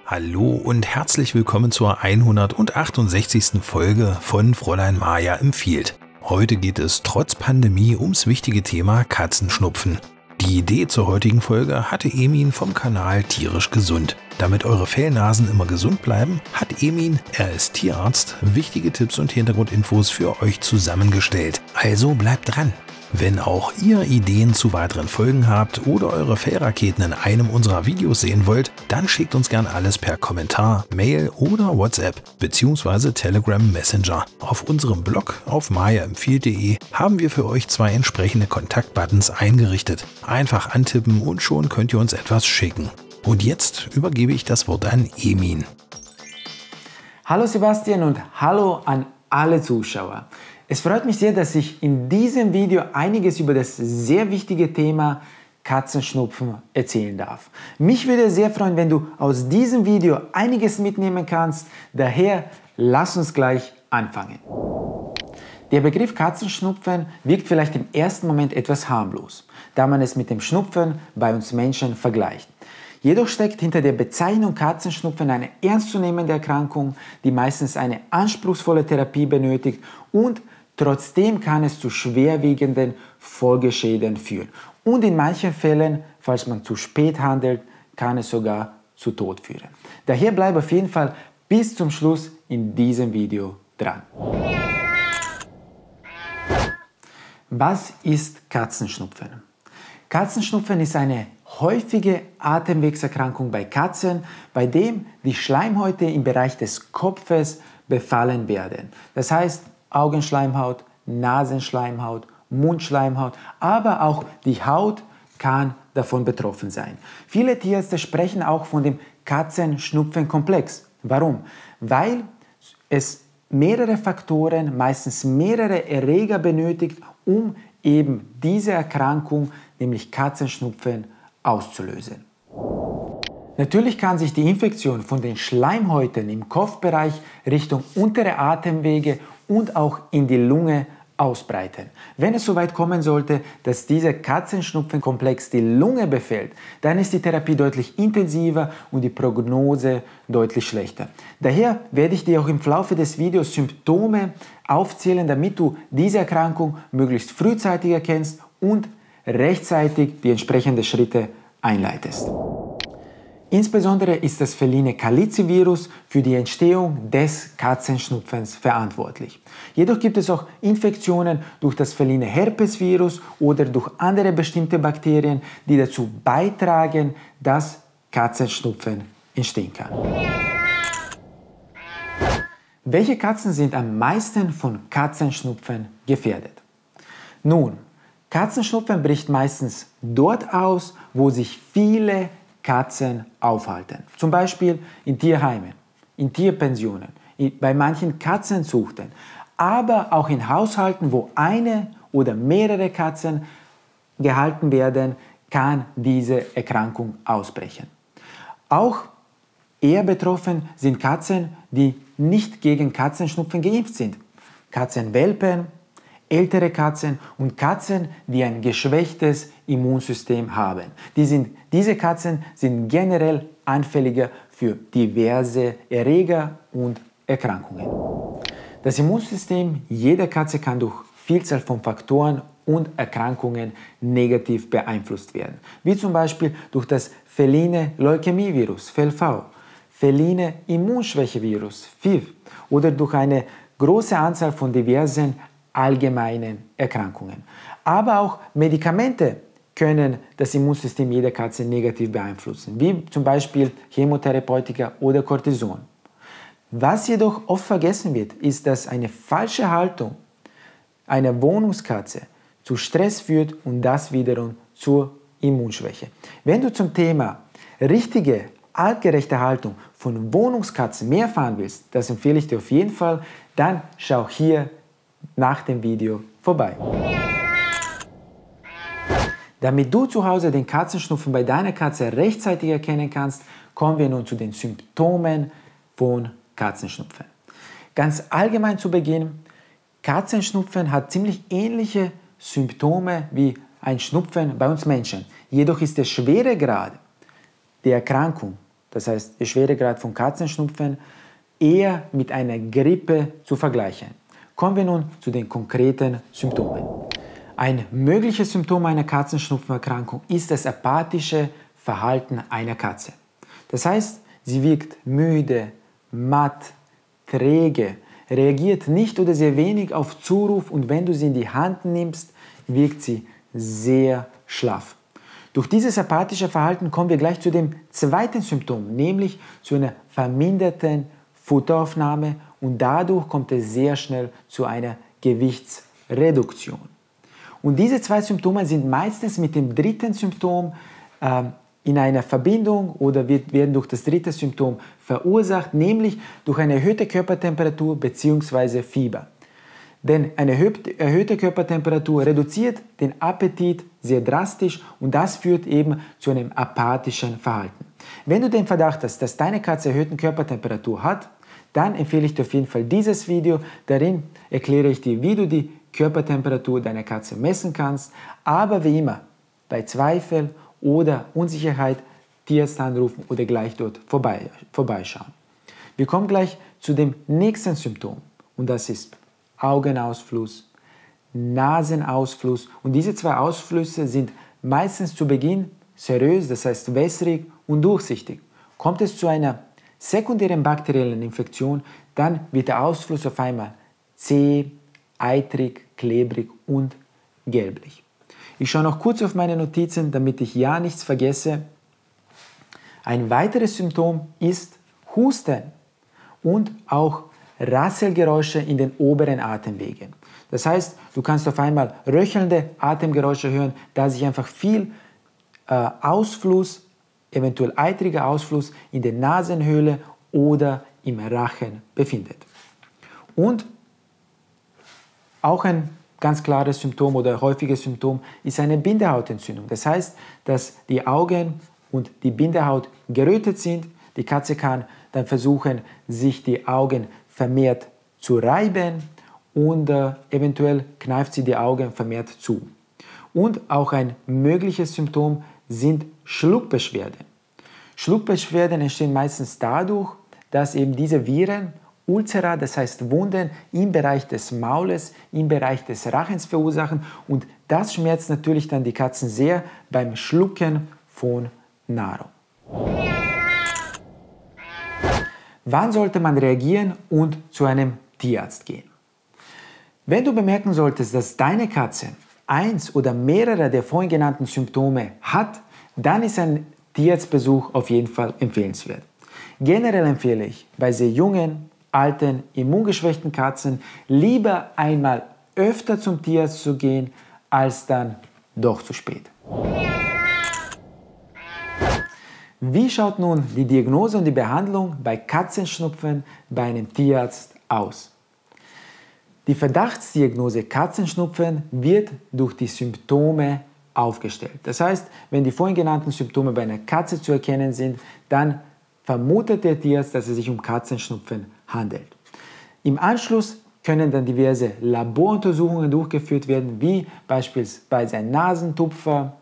Hallo und herzlich willkommen zur 168. Folge von Fräulein Maja empfiehlt. Heute geht es trotz Pandemie ums wichtige Thema Katzenschnupfen. Die Idee zur heutigen Folge hatte Emin vom Kanal Tierisch Gesund. Damit eure Fellnasen immer gesund bleiben, hat Emin, er ist Tierarzt, wichtige Tipps und Hintergrundinfos für euch zusammengestellt. Also bleibt dran! Wenn auch ihr Ideen zu weiteren Folgen habt oder eure Fellraketen in einem unserer Videos sehen wollt, dann schickt uns gern alles per Kommentar, Mail oder WhatsApp bzw. Telegram Messenger. Auf unserem Blog auf majaempfiehlt.de haben wir für euch 2 entsprechende Kontaktbuttons eingerichtet. Einfach antippen und schon könnt ihr uns etwas schicken. Und jetzt übergebe ich das Wort an Emin. Hallo Sebastian und hallo an alle Zuschauer. Es freut mich sehr, dass ich in diesem Video einiges über das sehr wichtige Thema Katzenschnupfen erzählen darf. Mich würde sehr freuen, wenn du aus diesem Video einiges mitnehmen kannst. Daher lass uns gleich anfangen. Der Begriff Katzenschnupfen wirkt vielleicht im ersten Moment etwas harmlos, da man es mit dem Schnupfen bei uns Menschen vergleicht. Jedoch steckt hinter der Bezeichnung Katzenschnupfen eine ernstzunehmende Erkrankung, die meistens eine anspruchsvolle Therapie benötigt und trotzdem kann es zu schwerwiegenden Folgeschäden führen. Und in manchen Fällen, falls man zu spät handelt, kann es sogar zu Tod führen. Daher bleibe auf jeden Fall bis zum Schluss in diesem Video dran. Was ist Katzenschnupfen? Katzenschnupfen ist eine häufige Atemwegserkrankung bei Katzen, bei dem die Schleimhäute im Bereich des Kopfes befallen werden. Das heißt Augenschleimhaut, Nasenschleimhaut, Mundschleimhaut, aber auch die Haut kann davon betroffen sein. Viele Tierärzte sprechen auch von dem Katzenschnupfenkomplex. Warum? Weil es mehrere Faktoren, meistens mehrere Erreger benötigt, um eben diese Erkrankung, nämlich Katzenschnupfen, auszulösen. Natürlich kann sich die Infektion von den Schleimhäuten im Kopfbereich Richtung untere Atemwege und auch in die Lunge ausbreiten. Wenn es soweit kommen sollte, dass dieser Katzenschnupfenkomplex die Lunge befällt, dann ist die Therapie deutlich intensiver und die Prognose deutlich schlechter. Daher werde ich dir auch im Laufe des Videos Symptome aufzählen, damit du diese Erkrankung möglichst frühzeitig erkennst und rechtzeitig die entsprechenden Schritte einleitest. Insbesondere ist das feline Calici-Virus für die Entstehung des Katzenschnupfens verantwortlich. Jedoch gibt es auch Infektionen durch das feline Herpesvirus oder durch andere bestimmte Bakterien, die dazu beitragen, dass Katzenschnupfen entstehen kann. Welche Katzen sind am meisten von Katzenschnupfen gefährdet? Nun, Katzenschnupfen bricht meistens dort aus, wo sich viele Katzen aufhalten. Zum Beispiel in Tierheimen, in Tierpensionen, bei manchen Katzenzuchten, aber auch in Haushalten, wo eine oder mehrere Katzen gehalten werden, kann diese Erkrankung ausbrechen. Auch eher betroffen sind Katzen, die nicht gegen Katzenschnupfen geimpft sind. Katzenwelpen, ältere Katzen und Katzen, die ein geschwächtes Immunsystem haben. Diese Katzen sind generell anfälliger für diverse Erreger und Erkrankungen. Das Immunsystem jeder Katze kann durch Vielzahl von Faktoren und Erkrankungen negativ beeinflusst werden, wie zum Beispiel durch das feline Leukämievirus, FeLV, feline Immunschwächevirus, FIV oder durch eine große Anzahl von diversen allgemeinen Erkrankungen. Aber auch Medikamente können das Immunsystem jeder Katze negativ beeinflussen, wie zum Beispiel Chemotherapeutika oder Cortison. Was jedoch oft vergessen wird, ist, dass eine falsche Haltung einer Wohnungskatze zu Stress führt und das wiederum zur Immunschwäche. Wenn du zum Thema richtige, artgerechte Haltung von Wohnungskatzen mehr erfahren willst, das empfehle ich dir auf jeden Fall, dann schau hier nach dem Video vorbei. Damit du zu Hause den Katzenschnupfen bei deiner Katze rechtzeitig erkennen kannst, kommen wir nun zu den Symptomen von Katzenschnupfen. Ganz allgemein zu Beginn, Katzenschnupfen hat ziemlich ähnliche Symptome wie ein Schnupfen bei uns Menschen. Jedoch ist der Schweregrad der Erkrankung, das heißt der Schweregrad von Katzenschnupfen, eher mit einer Grippe zu vergleichen. Kommen wir nun zu den konkreten Symptomen. Ein mögliches Symptom einer Katzenschnupfenerkrankung ist das apathische Verhalten einer Katze. Das heißt, sie wirkt müde, matt, träge, reagiert nicht oder sehr wenig auf Zuruf und wenn du sie in die Hand nimmst, wirkt sie sehr schlaff. Durch dieses apathische Verhalten kommen wir gleich zu dem zweiten Symptom, nämlich zu einer verminderten Futteraufnahme und dadurch kommt es sehr schnell zu einer Gewichtsreduktion. Und diese zwei Symptome sind meistens mit dem dritten Symptom in einer Verbindung oder werden durch das dritte Symptom verursacht, nämlich durch eine erhöhte Körpertemperatur bzw. Fieber. Denn eine erhöhte Körpertemperatur reduziert den Appetit sehr drastisch und das führt eben zu einem apathischen Verhalten. Wenn du den Verdacht hast, dass deine Katze erhöhte Körpertemperatur hat, dann empfehle ich dir auf jeden Fall dieses Video. Darin erkläre ich dir, wie du die Körpertemperatur deiner Katze messen kannst. Aber wie immer, bei Zweifel oder Unsicherheit Tierarzt anrufen oder gleich dort vorbeischauen. Wir kommen gleich zu dem nächsten Symptom und das ist Augenausfluss, Nasenausfluss und diese zwei Ausflüsse sind meistens zu Beginn serös, das heißt wässrig und durchsichtig. Kommt es zu einer sekundären bakteriellen Infektion, dann wird der Ausfluss auf einmal zäh, eitrig, klebrig und gelblich. Ich schaue noch kurz auf meine Notizen, damit ich ja nichts vergesse. Ein weiteres Symptom ist Husten und auch Rasselgeräusche in den oberen Atemwegen. Das heißt, du kannst auf einmal röchelnde Atemgeräusche hören, da sich einfach viel Ausfluss, eventuell eitriger Ausfluss in der Nasenhöhle oder im Rachen befindet. Und auch ein ganz klares Symptom oder häufiges Symptom ist eine Bindehautentzündung. Das heißt, dass die Augen und die Bindehaut gerötet sind. Die Katze kann dann versuchen, sich die Augen vermehrt zu reiben und eventuell kneift sie die Augen vermehrt zu. Und auch ein mögliches Symptom sind Schluckbeschwerden. Schluckbeschwerden entstehen meistens dadurch, dass eben diese Viren Ulcera, das heißt Wunden im Bereich des Maules, im Bereich des Rachens verursachen und das schmerzt natürlich dann die Katzen sehr beim Schlucken von Nahrung. Wann sollte man reagieren und zu einem Tierarzt gehen? Wenn du bemerken solltest, dass deine Katze eins oder mehrere der vorhin genannten Symptome hat, dann ist ein Tierarztbesuch auf jeden Fall empfehlenswert. Generell empfehle ich bei sehr jungen, alten, immungeschwächten Katzen lieber einmal öfter zum Tierarzt zu gehen, als dann doch zu spät. Wie schaut nun die Diagnose und die Behandlung bei Katzenschnupfen bei einem Tierarzt aus? Die Verdachtsdiagnose Katzenschnupfen wird durch die Symptome aufgestellt. Das heißt, wenn die vorhin genannten Symptome bei einer Katze zu erkennen sind, dann vermutet der Tierarzt, dass es sich um Katzenschnupfen handelt. Im Anschluss können dann diverse Laboruntersuchungen durchgeführt werden, wie beispielsweise ein Nasentupfer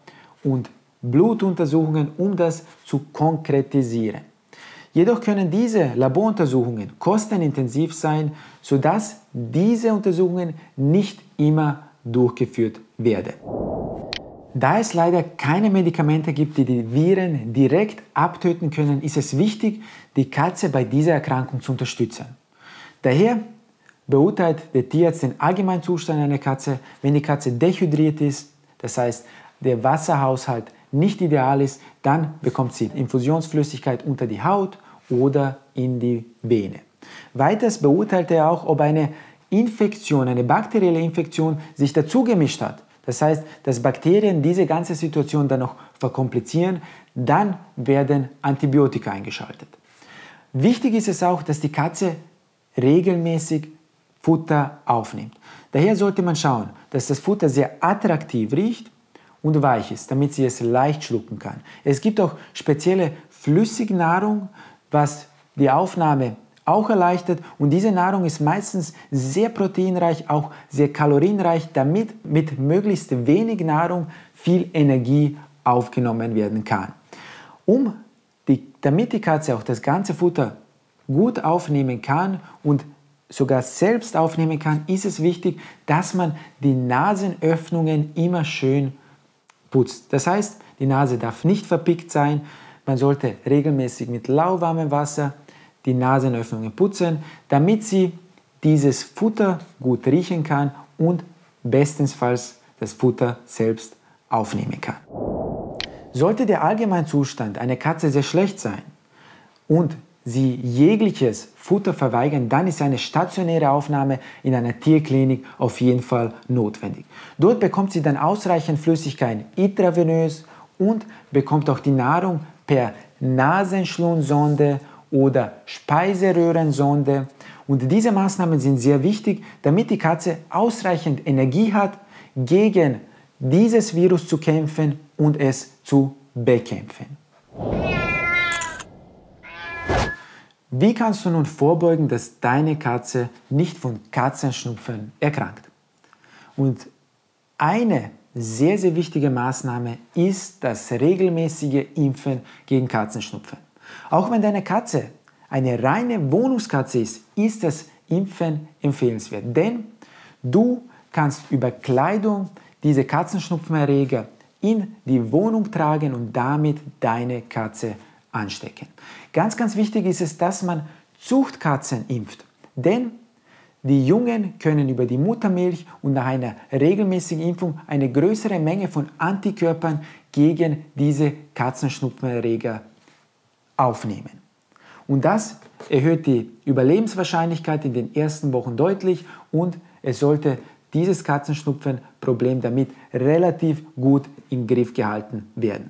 und Blutuntersuchungen, um das zu konkretisieren. Jedoch können diese Laboruntersuchungen kostenintensiv sein, sodass diese Untersuchungen nicht immer durchgeführt werden. Da es leider keine Medikamente gibt, die die Viren direkt abtöten können, ist es wichtig, die Katze bei dieser Erkrankung zu unterstützen. Daher beurteilt der Tierarzt den allgemeinen Zustand einer Katze. Wenn die Katze dehydriert ist, das heißt, der Wasserhaushalt nicht ideal ist, dann bekommt sie Infusionsflüssigkeit unter die Haut oder in die Vene. Weiters beurteilt er auch, ob eine Infektion, eine bakterielle Infektion sich dazu gemischt hat. Das heißt, dass Bakterien diese ganze Situation dann noch verkomplizieren, dann werden Antibiotika eingeschaltet. Wichtig ist es auch, dass die Katze regelmäßig Futter aufnimmt. Daher sollte man schauen, dass das Futter sehr attraktiv riecht und weich ist, damit sie es leicht schlucken kann. Es gibt auch spezielle Flüssignahrung, was die Aufnahme auch erleichtert, und diese Nahrung ist meistens sehr proteinreich, auch sehr kalorienreich, damit mit möglichst wenig Nahrung viel Energie aufgenommen werden kann. Damit die Katze auch das ganze Futter gut aufnehmen kann und sogar selbst aufnehmen kann, ist es wichtig, dass man die Nasenöffnungen immer schön putzt. Das heißt, die Nase darf nicht verpickt sein, man sollte regelmäßig mit lauwarmem Wasser die Nasenöffnungen putzen, damit sie dieses Futter gut riechen kann und bestenfalls das Futter selbst aufnehmen kann. Sollte der Allgemeinzustand einer Katze sehr schlecht sein und sie jegliches Futter verweigern, dann ist eine stationäre Aufnahme in einer Tierklinik auf jeden Fall notwendig. Dort bekommt sie dann ausreichend Flüssigkeit intravenös und bekommt auch die Nahrung per Nasenschlundsonde oder Speiseröhrensonde. Und diese Maßnahmen sind sehr wichtig, damit die Katze ausreichend Energie hat, gegen dieses Virus zu kämpfen und es zu bekämpfen. Wie kannst du nun vorbeugen, dass deine Katze nicht von Katzenschnupfen erkrankt? Und eine sehr, sehr wichtige Maßnahme ist das regelmäßige Impfen gegen Katzenschnupfen. Auch wenn deine Katze eine reine Wohnungskatze ist, ist das Impfen empfehlenswert, denn du kannst über Kleidung diese Katzenschnupfenerreger in die Wohnung tragen und damit deine Katze anstecken. Ganz, ganz wichtig ist es, dass man Zuchtkatzen impft, denn die Jungen können über die Muttermilch und nach einer regelmäßigen Impfung eine größere Menge von Antikörpern gegen diese Katzenschnupfenerreger aufnehmen. Und das erhöht die Überlebenswahrscheinlichkeit in den ersten Wochen deutlich und es sollte dieses Katzenschnupfenproblem damit relativ gut im Griff gehalten werden.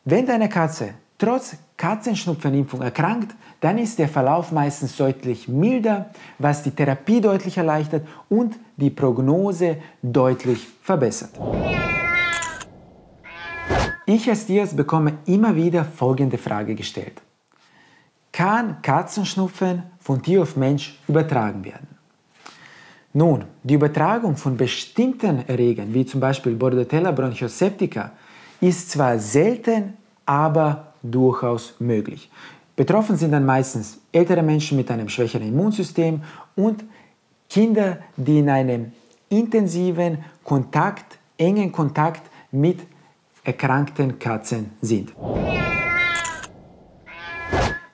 Wenn deine Katze trotz Katzenschnupfenimpfung erkrankt, dann ist der Verlauf meistens deutlich milder, was die Therapie deutlich erleichtert und die Prognose deutlich verbessert. Ich als Tierarzt bekomme immer wieder folgende Frage gestellt: Kann Katzenschnupfen von Tier auf Mensch übertragen werden? Nun, die Übertragung von bestimmten Erregern, wie zum Beispiel Bordetella bronchoseptica, ist zwar selten, aber durchaus möglich. Betroffen sind dann meistens ältere Menschen mit einem schwächeren Immunsystem und Kinder, die in einem intensiven engen Kontakt mit erkrankten Katzen sind.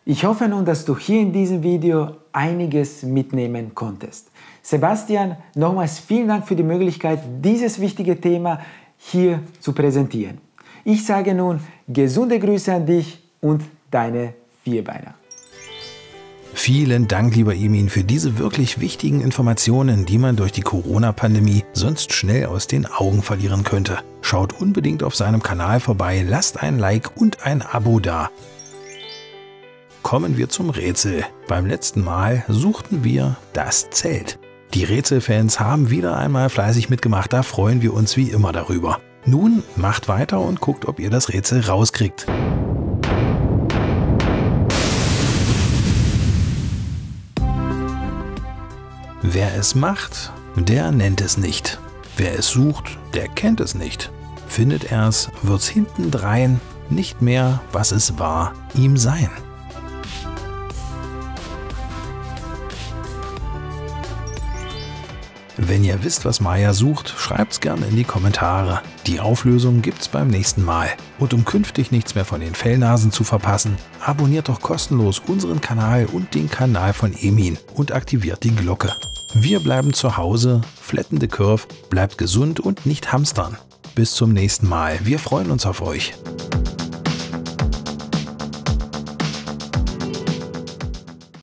Ich hoffe nun, dass du hier in diesem Video einiges mitnehmen konntest. Sebastian, nochmals vielen Dank für die Möglichkeit, dieses wichtige Thema hier zu präsentieren. Ich sage nun gesunde Grüße an dich und deine Vierbeiner. Vielen Dank, lieber Emin, für diese wirklich wichtigen Informationen, die man durch die Corona-Pandemie sonst schnell aus den Augen verlieren könnte. Schaut unbedingt auf seinem Kanal vorbei, lasst ein Like und ein Abo da. Kommen wir zum Rätsel. Beim letzten Mal suchten wir das Zelt. Die Rätselfans haben wieder einmal fleißig mitgemacht, da freuen wir uns wie immer darüber. Nun macht weiter und guckt, ob ihr das Rätsel rauskriegt. Wer es macht, der nennt es nicht. Wer es sucht, der kennt es nicht. Findet er's, wird's hintendrein nicht mehr, was es war, ihm sein. Wenn ihr wisst, was Maya sucht, schreibt's gerne in die Kommentare. Die Auflösung gibt's beim nächsten Mal. Und um künftig nichts mehr von den Fellnasen zu verpassen, abonniert doch kostenlos unseren Kanal und den Kanal von Emin und aktiviert die Glocke. Wir bleiben zu Hause, flatten the curve, bleibt gesund und nicht hamstern. Bis zum nächsten Mal, wir freuen uns auf euch.